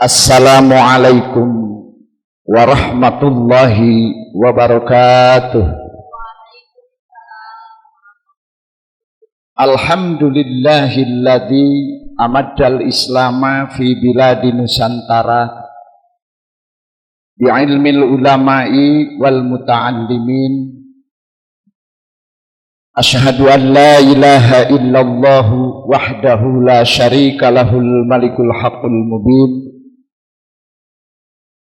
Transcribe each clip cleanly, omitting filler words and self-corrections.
Assalamualaikum warahmatullahi wabarakatuh. Alhamdulillahilladzi amaddal islama fi biladi nusantara bi'ilmil ulama'i wal muta'allimin. Asyhadu an la ilaha illallah wahdahu la syarika lahul malikul haqqul mubin.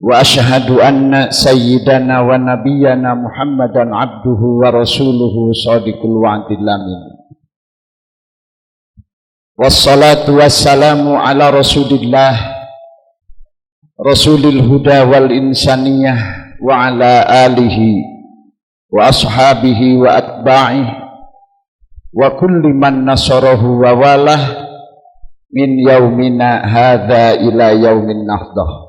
Wa asyhadu anna sayyidana wa nabiyyana Muhammadan abduhu wa rasuluhu shadiqul wa'dil amin. Wassalatu wassalamu ala rasulillah rasulil huda wal insaniyah wa ala alihi wa ashabihi wa atba'ihi wa kulli man nasarahu wa walah min yaumina hadza ila yaumin nahdah.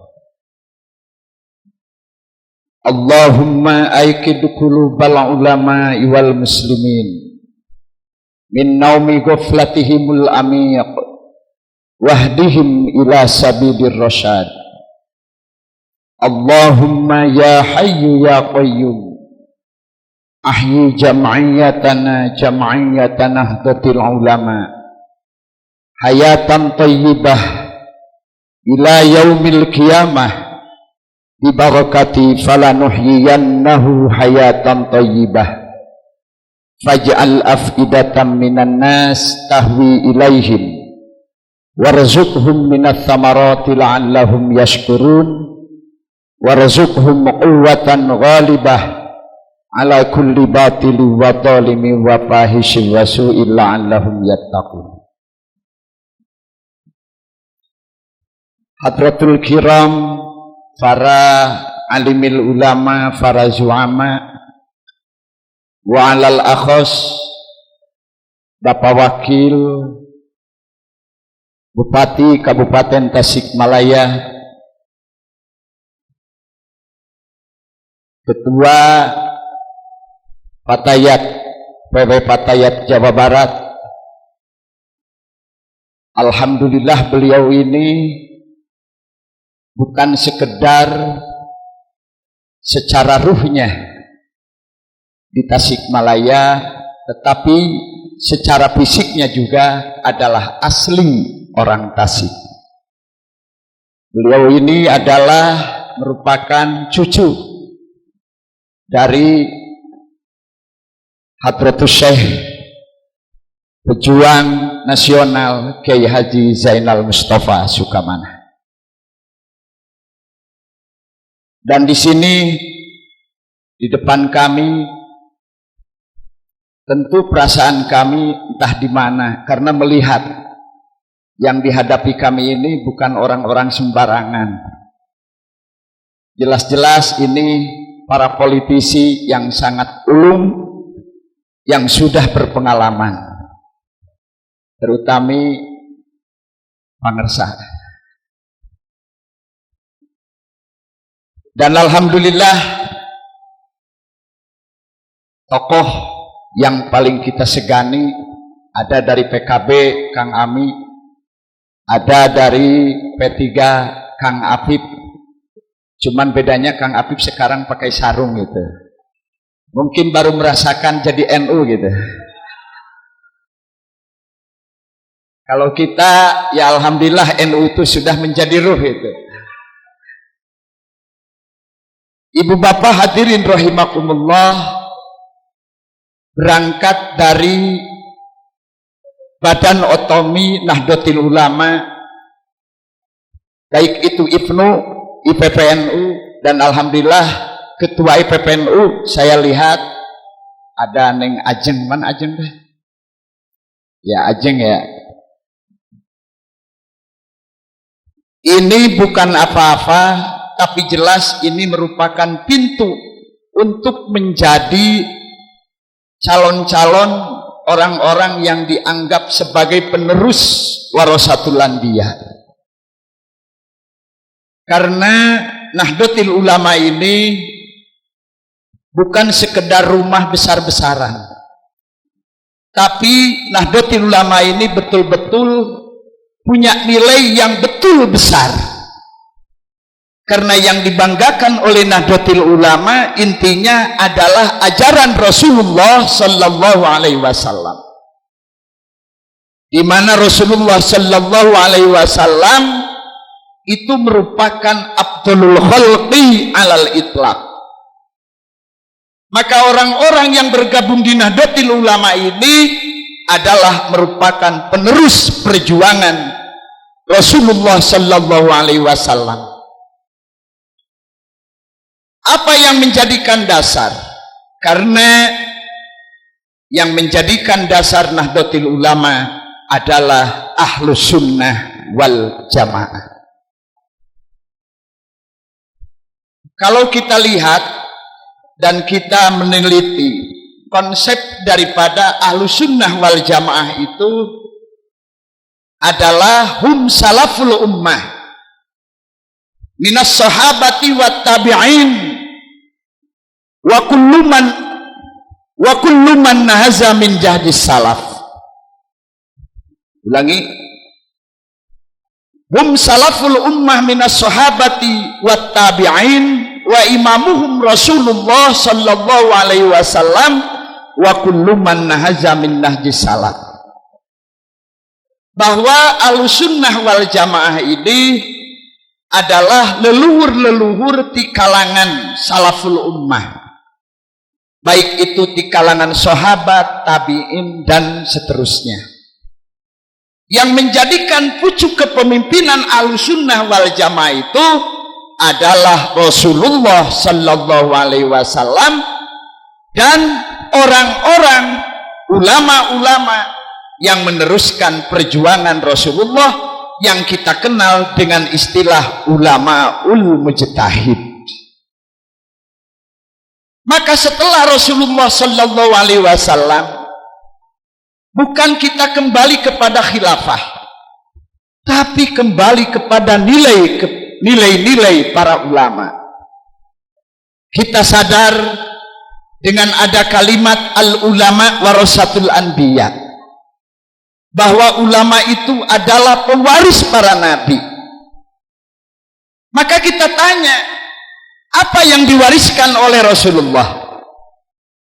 Allahumma aikid qulubal ulama'i wal muslimin min naumi ghaflatihimul amiq wahdihim ila sabilir rasyad. Allahumma ya hayyu ya qayyum ahyi jam'iyatana nahdlatul ulama hayatan thayyibah ila yaumil qiyamah bi barakati falanuhyiyannahu hayatan thayyibah faj'al af'idatan minan nas tahwi ilaihim warzuqhum minats thamarati la'allahum yashkurun warzuqhum quwwatan ghalibah ala kulli batili wa zalimi wa fahishin wa su'il la'allahum yattaqun. Hadratul kiram, para alimil ulama, para zuama, wa alal akhos, Bapak Wakil Bupati Kabupaten Tasikmalaya, Ketua Patayat PW Patayat Jawa Barat. Alhamdulillah beliau ini bukan sekedar secara ruhnya di Tasikmalaya, tetapi secara fisiknya juga adalah asli orang Tasik. Beliau ini adalah merupakan cucu dari Hadratus Syekh pejuang nasional Kiai Haji Zainal Mustafa Sukamana. Dan di sini di depan kami tentu perasaan kami entah di mana, karena melihat yang dihadapi kami ini bukan orang-orang sembarangan. Jelas-jelas ini para politisi yang sangat ulung, yang sudah berpengalaman, terutama pangersa. Dan alhamdulillah tokoh yang paling kita segani ada dari PKB Kang Ami, ada dari P3 Kang Apip. Cuman bedanya Kang Apip sekarang pakai sarung gitu. Mungkin baru merasakan jadi NU gitu. Kalau kita ya alhamdulillah NU itu sudah menjadi ruh itu. Ibu bapak hadirin rahimakumullah, berangkat dari Badan Otomi Nahdlatul Ulama, baik itu IPNU, IPPNU, dan alhamdulillah Ketua IPPNU saya lihat ada Neng Ajeng. Mana Ajeng deh? Ya Ajeng ya. Ini bukan apa-apa, tapi jelas ini merupakan pintu untuk menjadi calon-calon orang-orang yang dianggap sebagai penerus warasatul anbiya. Karena Nahdlatul Ulama ini bukan sekedar rumah besar-besaran, tapi Nahdlatul Ulama ini betul-betul punya nilai yang betul besar. Karena yang dibanggakan oleh Nahdlatul Ulama intinya adalah ajaran Rasulullah sallallahu alaihi wasallam. Di mana Rasulullah sallallahu alaihi wasallam itu merupakan afdhalul khalqi alal itlaq. Maka orang-orang yang bergabung di Nahdlatul Ulama ini adalah merupakan penerus perjuangan Rasulullah sallallahu alaihi wasallam. Apa yang menjadikan dasar? Karena yang menjadikan dasar Nahdlatul Ulama adalah Ahlus Sunnah wal Jamaah. Kalau kita lihat dan kita meneliti konsep daripada Ahlus Sunnah wal Jamaah itu adalah hum salaful ummah minas sahabati wat tabi'in wa kullu man nahaza min jahdis salaf. Ulangi, hum salaful ummah minas sahabati wat tabi'in wa imamuhum Rasulullah sallallahu alaihi wasallam wa kullu man nahaza min nahjis salaf. Bahwa Ahlussunnah wal Jamaah ini adalah leluhur-leluhur di kalangan salaful ummah, baik itu di kalangan sahabat, tabi'in dan seterusnya. Yang menjadikan pucuk kepemimpinan Ahlussunnah wal Jamaah itu adalah Rasulullah sallallahu alaihi wasallam dan orang-orang ulama-ulama yang meneruskan perjuangan Rasulullah yang kita kenal dengan istilah ulamaul mujtahid. Maka setelah Rasulullah sallallahu alaihi wasallam, bukan kita kembali kepada khilafah, tapi kembali kepada nilai-nilai para ulama. Kita sadar dengan ada kalimat al-ulama warasatul anbiya, bahwa ulama itu adalah pewaris para nabi. Maka kita tanya, apa yang diwariskan oleh Rasulullah?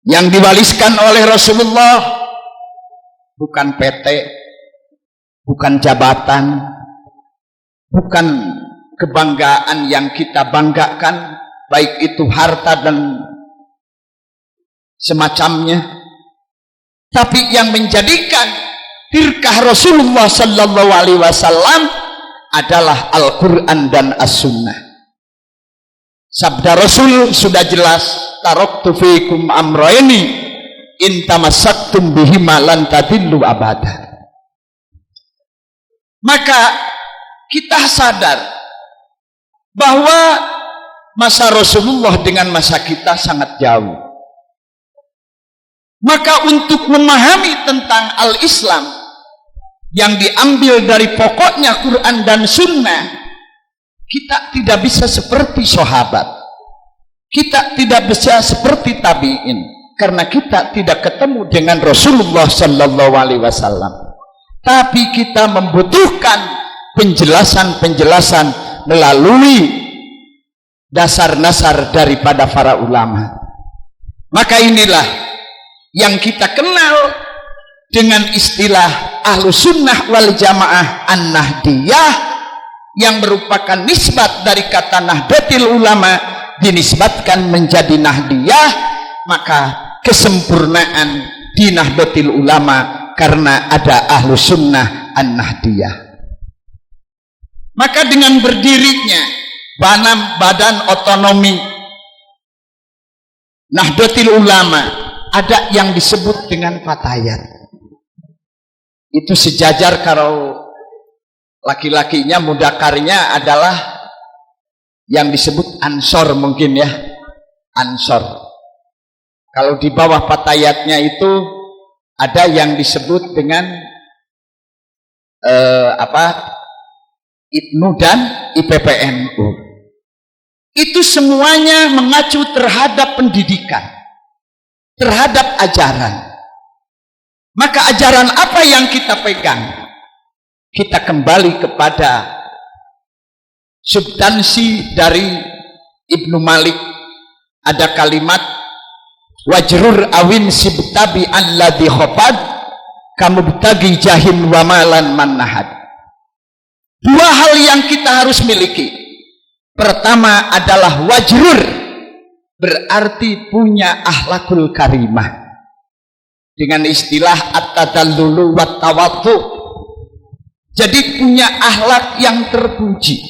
Yang diwariskan oleh Rasulullah bukan PT, bukan jabatan, bukan kebanggaan yang kita banggakan, baik itu harta dan semacamnya, tapi yang menjadikan firqah Rasulullah sallallahu alaihi wasallam adalah Al-Quran dan As-Sunnah. Sabda Rasul sudah jelas, taraktu fiikum amrayni in tamassaktum bihima lan tadillu abada. Maka kita sadar bahwa masa Rasulullah dengan masa kita sangat jauh. Maka untuk memahami tentang al-Islam yang diambil dari pokoknya Quran dan Sunnah, kita tidak bisa seperti sahabat, kita tidak bisa seperti tabi'in, karena kita tidak ketemu dengan Rasulullah sallallahu alaihi wasallam. Tapi kita membutuhkan penjelasan-penjelasan melalui dasar-dasar daripada para ulama. Maka inilah yang kita kenal dengan istilah Ahlussunnah wal Jamaah An-Nahdiyah, yang merupakan nisbat dari kata Nahdlatul Ulama dinisbatkan menjadi Nahdiyah. Maka kesempurnaan di Nahdlatul Ulama karena ada Ahlussunnah An-Nahdiyah. Maka dengan berdirinya badan otonomi Nahdlatul Ulama, ada yang disebut dengan Fatayat. Itu sejajar kalau laki-lakinya, mudakarnya adalah yang disebut Ansor mungkin ya, Ansor. Kalau di bawah Fatayatnya itu ada yang disebut dengan IPNU dan IPPNU. Itu semuanya mengacu terhadap pendidikan, terhadap ajaran. Maka ajaran apa yang kita pegang? Kita kembali kepada substansi dari Ibnu Malik ada kalimat wajrur awin sibtabi alladhi khofad kamubtagi jahin wa malan manahad. Dua hal yang kita harus miliki. Pertama adalah wajrur, berarti punya akhlakul karimah. Dengan istilah at-tadallulu wat tawadhu. Jadi punya akhlak yang terpuji.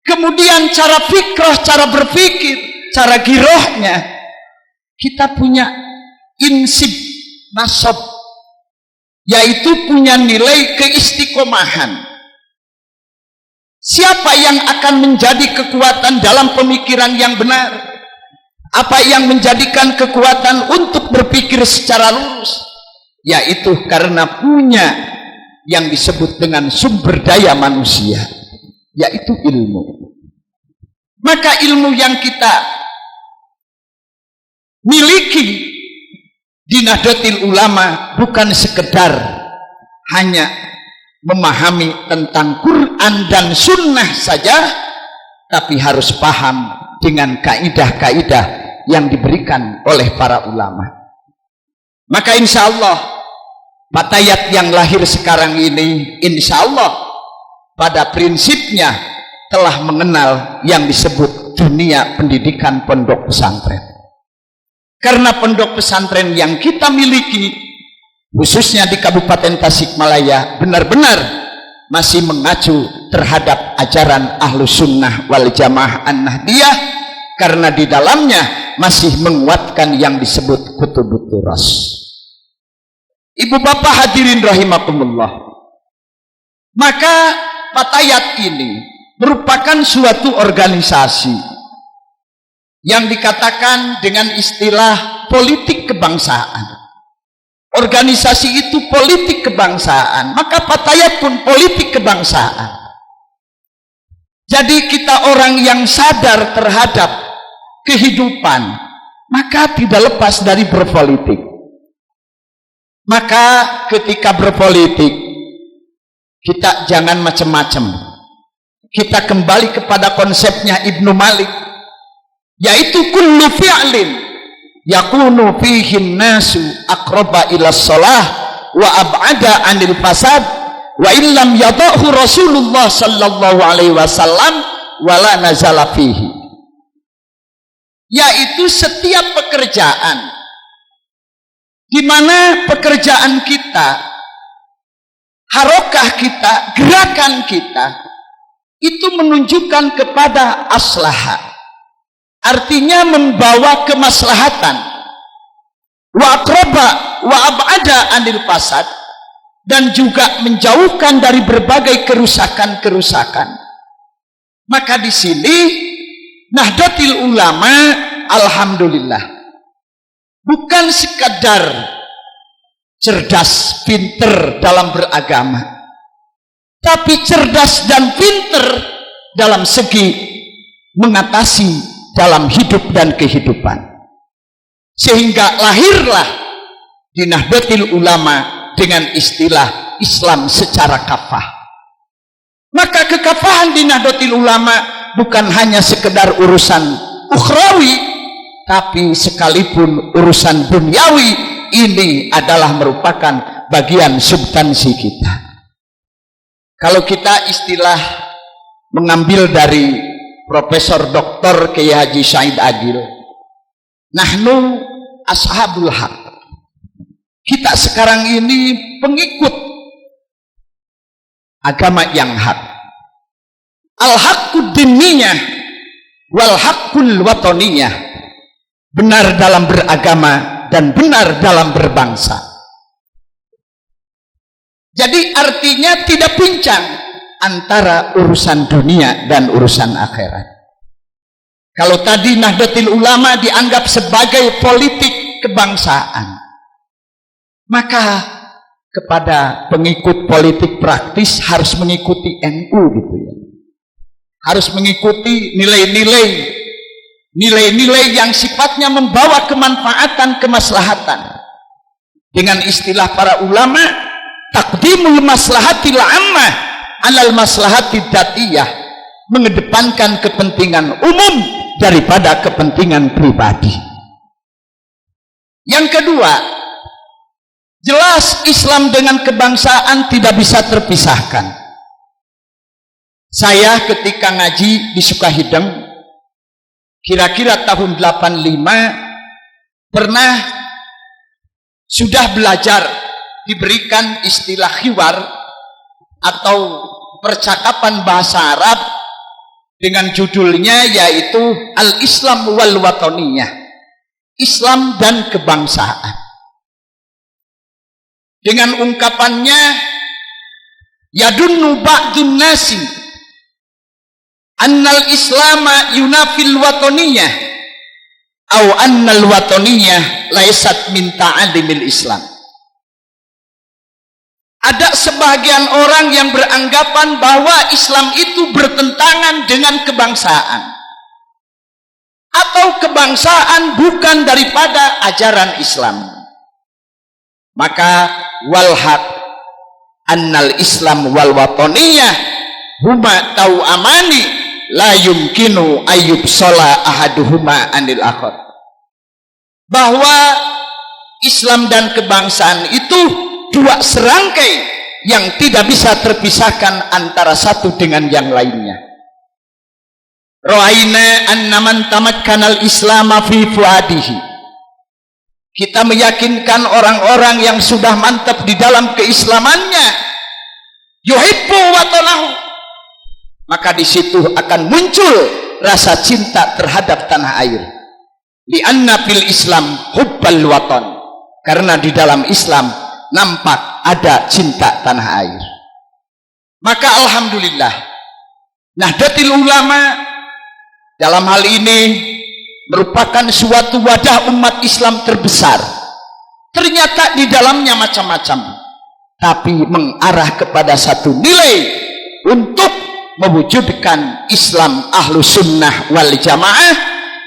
Kemudian cara fikrah, cara berpikir, cara girohnya, kita punya insib nasab, yaitu punya nilai keistiqomahan. Siapa yang akan menjadi kekuatan dalam pemikiran yang benar? Apa yang menjadikan kekuatan untuk berpikir secara lurus? Yaitu karena punya yang disebut dengan sumber daya manusia, yaitu ilmu. Maka ilmu yang kita miliki di Nahdlatul Ulama bukan sekedar hanya memahami tentang Quran dan Sunnah saja, tapi harus paham dengan kaidah-kaidah yang diberikan oleh para ulama. Maka insya Allah Fatayat yang lahir sekarang ini insya Allah pada prinsipnya telah mengenal yang disebut dunia pendidikan pondok pesantren. Karena pondok pesantren yang kita miliki khususnya di Kabupaten Tasikmalaya benar-benar masih mengacu terhadap ajaran Ahlus Sunnah wal Jamaah An-Nahdiyah, karena di dalamnya masih menguatkan yang disebut Kutubut Turas. Ibu bapak hadirin rahimakumullah, maka Fatayat ini merupakan suatu organisasi yang dikatakan dengan istilah politik kebangsaan. Organisasi itu politik kebangsaan, maka Fatayat pun politik kebangsaan. Jadi kita orang yang sadar terhadap kehidupan, maka tidak lepas dari berpolitik. Maka ketika berpolitik, kita jangan macam-macam. Kita kembali kepada konsepnya Ibnu Malik, yaitu kullu fi'lin yakunu fihi nasu aqraba ila shalah wa ab'ada 'anil fasad wa illam yadahu Rasulullah sallallahu alaihi wasallam wala nazala fihi. Yaitu setiap pekerjaan di mana pekerjaan kita, harokah kita, gerakan kita itu menunjukkan kepada aslaha, artinya membawa kemaslahatan, wa aqraba wa ab'ada 'anil fasad, dan juga menjauhkan dari berbagai kerusakan-kerusakan. Maka di sini Nahdlatul Ulama alhamdulillah bukan sekadar cerdas, pinter dalam beragama, tapi cerdas dan pinter dalam segi mengatasi dalam hidup dan kehidupan. Sehingga lahirlah di Nahdlatul Ulama dengan istilah Islam secara kafah. Maka kekafahan di Nahdlatul Ulama bukan hanya sekedar urusan ukhrawi, tapi sekalipun urusan duniawi ini adalah merupakan bagian substansi kita. Kalau kita istilah mengambil dari Profesor Dr. Kiai Haji Said Agil, nahnu ashabul haq. Kita sekarang ini pengikut agama yang hak. Al-haqqud diniyah wal haqqul watoniyah. Benar dalam beragama dan benar dalam berbangsa. Jadi artinya tidak pincang antara urusan dunia dan urusan akhirat. Kalau tadi Nahdlatul Ulama dianggap sebagai politik kebangsaan, maka kepada pengikut politik praktis harus mengikuti NU gitu ya. Harus mengikuti nilai-nilai yang sifatnya membawa kemanfaatan, kemaslahatan. Dengan istilah para ulama, taqdimul maslahatil ammah alal maslahatid datiyah. mengedepankan kepentingan umum daripada kepentingan pribadi. Yang kedua, jelas Islam dengan kebangsaan tidak bisa terpisahkan. Saya ketika ngaji di Sukahideng, kira-kira tahun 85, pernah sudah belajar diberikan istilah hiwar atau percakapan bahasa Arab dengan judulnya yaitu Al-Islam wal Wataniyah, Islam dan kebangsaan. Dengan ungkapannya, yadunnu ba'dun nasi annal islama yunafil wataniyah au annal wataniyah laisat min ta'alimil Islam. Ada sebagian orang yang beranggapan bahwa Islam itu bertentangan dengan kebangsaan, atau kebangsaan bukan daripada ajaran Islam. Maka wal haq annal Islam wal wataniyah huma tau amani la yumkinu ayyub shola ahaduhuma anil akhar. Bahwa Islam dan kebangsaan itu dua serangkai yang tidak bisa terpisahkan antara satu dengan yang lainnya. Ra'ayna anna man tamakkanal islama fi fuadihi. Kita meyakinkan orang-orang yang sudah mantap di dalam keislamannya, yuhibbu watanahu, maka di situ akan muncul rasa cinta terhadap tanah air. Li'anna fil Islam hubbal watan, karena di dalam Islam nampak ada cinta tanah air. Maka alhamdulillah, Nahdlatul Ulama dalam hal ini merupakan suatu wadah umat Islam terbesar. Ternyata di dalamnya macam-macam, tapi mengarah kepada satu nilai untuk mewujudkan Islam ahlu sunnah wal jamaah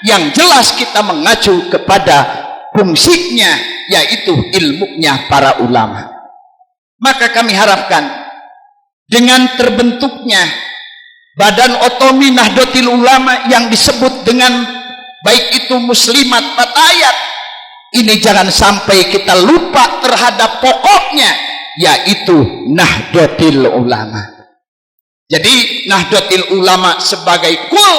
yang jelas kita mengacu kepada fungsinya, yaitu ilmunya para ulama. Maka kami harapkan dengan terbentuknya Badan Otomi Nahdlatul Ulama yang disebut dengan baik itu muslimat fatayat, ini jangan sampai kita lupa terhadap pokoknya, yaitu Nahdlatul Ulama. Jadi Nahdlatul Ulama sebagai kul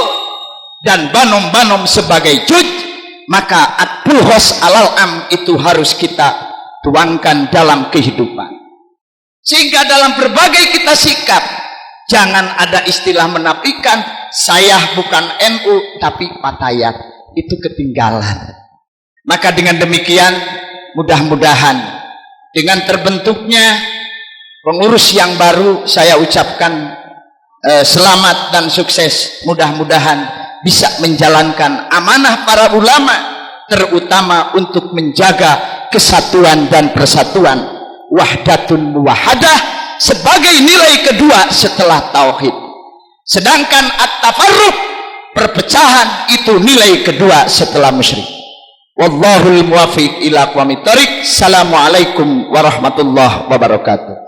dan banom-banom sebagai juj, maka at-tulhos alal-am itu harus kita tuangkan dalam kehidupan. Sehingga dalam berbagai kita sikap, jangan ada istilah menafikan, saya bukan NU tapi Fatayat, itu ketinggalan. Maka dengan demikian, mudah-mudahan dengan terbentuknya pengurus yang baru, saya ucapkan selamat dan sukses. Mudah-mudahan bisa menjalankan amanah para ulama, terutama untuk menjaga kesatuan dan persatuan, wahdatun muwahadah sebagai nilai kedua setelah tauhid. Sedangkan at-tafarruq, perpecahan, itu nilai kedua setelah musyrik. Wallahul muwaffiq ila aqwamit thoriq. Assalamualaikum warahmatullahi wabarakatuh.